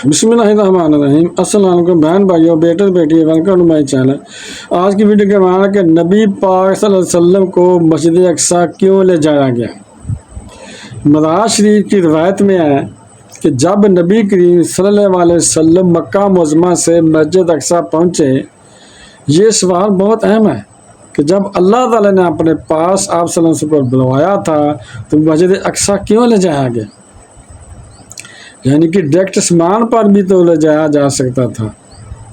بسم اللہ الرحمن الرحیم۔ السلام علیکم بہن بھائیوں، بیٹے بیٹی، ویلکم ٹو مائی چینل۔ آج کی ویڈیو کے معنی کہ نبی پاک صلی اللہ علیہ وسلم کو مسجد اقصیٰ کیوں لے جایا گیا۔ معراج شریف کی روایت میں ہے کہ جب نبی کریم صلی اللہ علیہ وسلم مکہ معظمہ سے مسجد اقصیٰ پہنچے، یہ سوال بہت اہم ہے کہ جب اللہ تعالیٰ نے اپنے پاس آپ صلی اللہ علیہ وسلم کو بلوایا تھا تو مسجد اقصیٰ کیوں لے جایا گیا؟ یعنی کہ ڈائریکٹ اسمان پر بھی تو لے جایا جا سکتا تھا،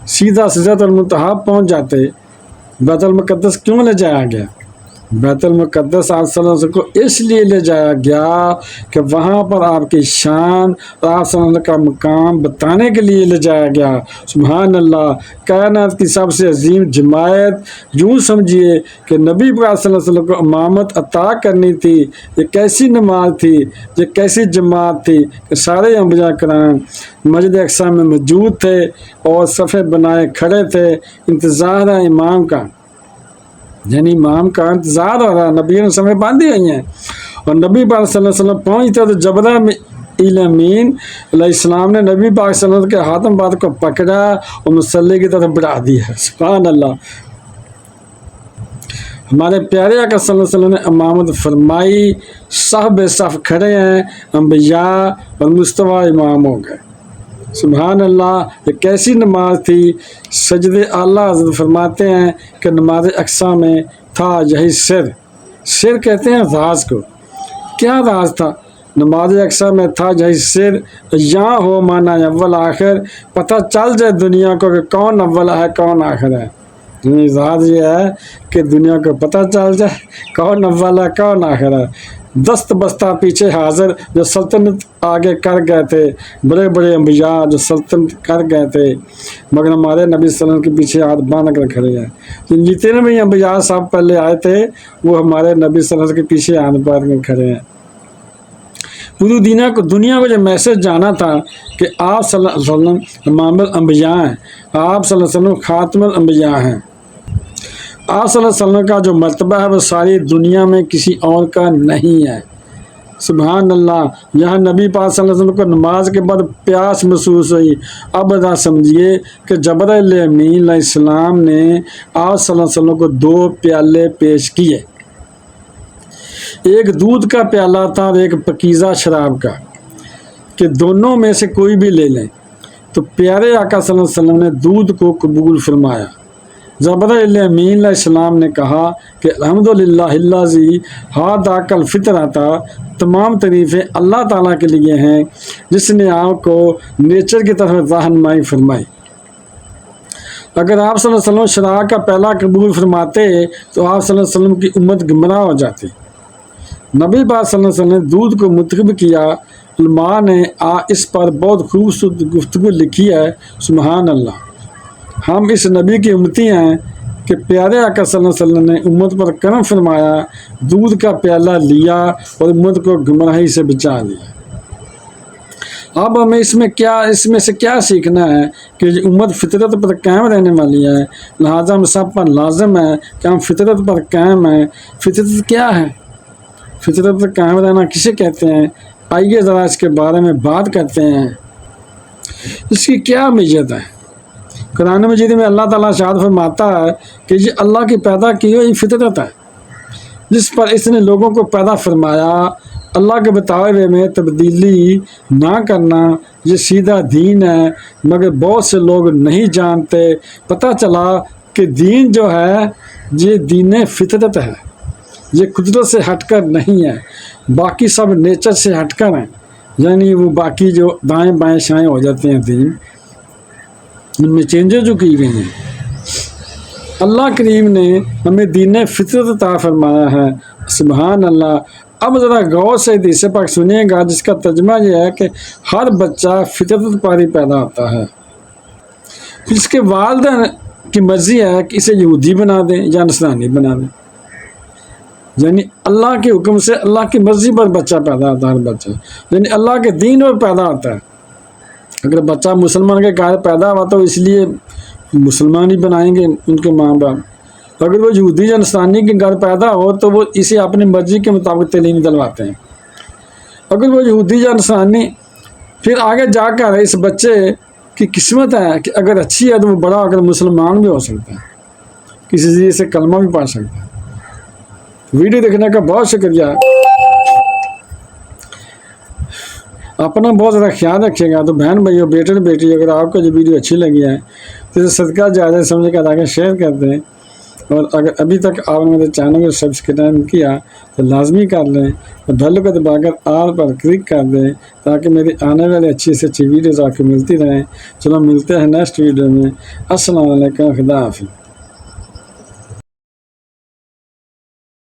سیدھا سدرۃ المنتہا پہنچ جاتے۔ بیت المقدس کیوں لے جایا گیا؟ بیت المقدس آپ صلی اللہ علیہ وسلم کو اس لیے لے جایا گیا کہ وہاں پر آپ کی شان اور آپ صلی اللہ علیہ وسلم کا مقام بتانے کے لیے لے جایا گیا۔ سبحان اللہ، کائنات کی سب سے عظیم جماعت، یوں سمجھیے کہ نبی پاک صلی اللہ علیہ وسلم کو امامت عطا کرنی تھی۔ یہ کیسی نماز تھی، یہ کیسی جماعت تھی کہ سارے انبیاء کرام مسجد اقصیٰ میں موجود تھے اور صفیں بنائے کھڑے تھے، انتظار ہے امام کا، یعنی امام کا انتظار ہو رہا ہے۔ نبی نے صفیں باندھی ہوئی ہیں اور نبی پاک صلی اللہ علیہ وسلم پہنچتے تو جبرائیل امین علیہ السلام نے نبی پاک صلی اللہ علیہ وسلم کے ہاتھ مبارک کو پکڑا اور مصلی کی طرف بڑھا دیا۔ سبحان اللہ، ہمارے پیارے آقا صلی اللہ علیہ وسلم نے امامت فرمائی، صف بے صف کھڑے ہیں، انبیاء اور مصطفیٰ امام ہو گئے۔ سبحان اللہ، یہ کیسی نماز تھی۔ سجد اعلیٰ حضرت فرماتے ہیں کہ نماز اقصیٰ میں تھا یہی سر کہتے ہیں راز کو۔ کیا راز تھا؟ نماز اقصیٰ میں تھا یہی سر، یہاں ہو مانا اول آخر، پتہ چل جائے دنیا کو کہ کون اول ہے کون آخر ہے۔ راز یہ ہے کہ دنیا کو پتہ چل جائے کون اول ہے کون آخر ہے۔ دست بستہ پیچھے حاضر جو سلطنت آگے کر گئے تھے، بڑے بڑے انبیاء جو سلطنت کر گئے تھے، مگر ہمارے نبی صلی اللہ علیہ وسلم کے پیچھے ہاتھ باندھ کر کھڑے ہیں۔ جتنے بھی انبیاء صاحب پہلے آئے تھے وہ ہمارے نبی صلی اللہ علیہ وسلم کے پیچھے ہاتھ باندھ کر کھڑے ہیں۔ پوری دنیا کو جو میسج جانا تھا کہ آپ صلی اللہ علیہ وسلم امام الانبیاء ہیں، آپ صلی اللہ علیہ وسلم خاتم الانبیاء ہیں۔ آپ صلی اللہ علیہ وسلم کا جو مرتبہ ہے وہ ساری دنیا میں کسی اور کا نہیں ہے۔ سبحان اللہ، یہاں نبی پاک صلی اللہ علیہ وسلم کو نماز کے بعد پیاس محسوس ہوئی۔ اب ادا سمجھیے کہ جبرائیل امین علیہ السلام نے آپ صلی اللہ علیہ وسلم کو 2 پیالے پیش کیے، ایک دودھ کا پیالہ تھا اور ایک پاکیزہ شراب کا، کہ دونوں میں سے کوئی بھی لے لیں۔ تو پیارے آقا صلی اللہ علیہ وسلم نے دودھ کو قبول فرمایا۔ جبرائیل امین علیہ السلام نے کہا کہ الحمدللہ الذی ہدی الفطرۃ، تمام تعریفیں اللہ تعالیٰ کے لیے ہیں جس نے آپ کو نیچر کی طرف رہنمائی فرمائی۔ اگر آپ صلی اللہ علیہ وسلم شراب کا پہلا قبول فرماتے تو آپ صلی اللہ علیہ وسلم کی امت گمراہ ہو جاتی۔ نبی پاک صلی اللہ علیہ وسلم نے دودھ کو منتخب کیا۔ علماء نے اس پر بہت خوبصورت گفتگو لکھی ہے۔ سبحان اللہ، ہم اس نبی کی امتی ہیں کہ پیارے آقا صلی اللہ علیہ وسلم نے امت پر کرم فرمایا، دودھ کا پیالہ لیا اور امت کو گمراہی سے بچا لیا۔ اب ہمیں اس میں سے کیا سیکھنا ہے کہ امت فطرت پر قائم رہنے والی ہے، لہٰذا ہم سب پر لازم ہے کہ ہم فطرت پر قائم ہیں۔ فطرت کیا ہے؟ فطرت پر قائم رہنا کسے کہتے ہیں؟ آئیے ذرا اس کے بارے میں بات کرتے ہیں۔ اس کی کیا میت ہے؟ قرآن مجید میں اللہ تعالیٰ ارشاد فرماتا ہے کہ یہ اللہ کی پیدا کی ہوئی فطرت ہے جس پر اس نے لوگوں کو پیدا فرمایا۔ اللہ کے بتائے ہوئے میں تبدیلی نہ کرنا یہ سیدھا دین ہے، مگر بہت سے لوگ نہیں جانتے۔ پتہ چلا کہ دین جو ہے یہ دین فطرت ہے، یہ قدرت سے ہٹ کر نہیں ہے، باقی سب نیچر سے ہٹ کر ہیں، یعنی وہ باقی جو دائیں بائیں شائیں ہو جاتے ہیں دین، ان میں چینجز جو کی گئی ہیں۔ اللہ کریم نے ہمیں دین فطرت عطا فرمایا ہے۔ سبحان اللہ۔ اب ذرا غور سے حدیث پاک سنیے گا جس کا ترجمہ یہ ہے کہ ہر بچہ فطرت پر ہی پیدا ہوتا ہے، اس کے والدین کی مرضی ہے کہ اسے یہودی بنا دیں یا نصرانی بنا دیں، یعنی اللہ کے حکم سے اللہ کی مرضی پر بچہ پیدا ہوتا ہے۔ ہر بچہ یعنی اللہ کے دین پر پیدا ہوتا ہے۔ اگر بچہ مسلمان کے گھر پیدا ہوا تو اس لیے مسلمان ہی بنائیں گے ان کے ماں باپ۔ اگر وہ یہودی یا نصرانی کے گھر پیدا ہو تو وہ اسے اپنی مرضی کے مطابق تعلیم دلواتے ہیں۔ اگر وہ یہودی یا نصرانی پھر آگے جا کر اس بچے کی قسمت ہے کہ اگر اچھی ہے تو وہ بڑا ہو کر مسلمان بھی ہو سکتا ہے، کسی چیز سے کلمہ بھی پڑھ سکتا ہے۔ ویڈیو دیکھنے کا بہت شکریہ، اپنا بہت زیادہ خیال رکھیے گا۔ تو بہن بھائیو، بیٹے اور بیٹی، اگر آپ کو جو ویڈیو اچھی لگی ہے تو اسے صدقہ جاریہ سمجھ کر آگے شیئر کر دیں، اور اگر ابھی تک آپ نے میرے چینل کو سبسکرائب نہیں کیا تو لازمی کر لیں، اور بیل کو دبا کر آل پر کلک کر دیں تاکہ میری آنے والی اچھی سے اچھی ویڈیوز آپ کو ملتی رہیں۔ چلو ملتے ہیں نیکسٹ ویڈیو میں۔ السلام علیکم، خدا حافظ۔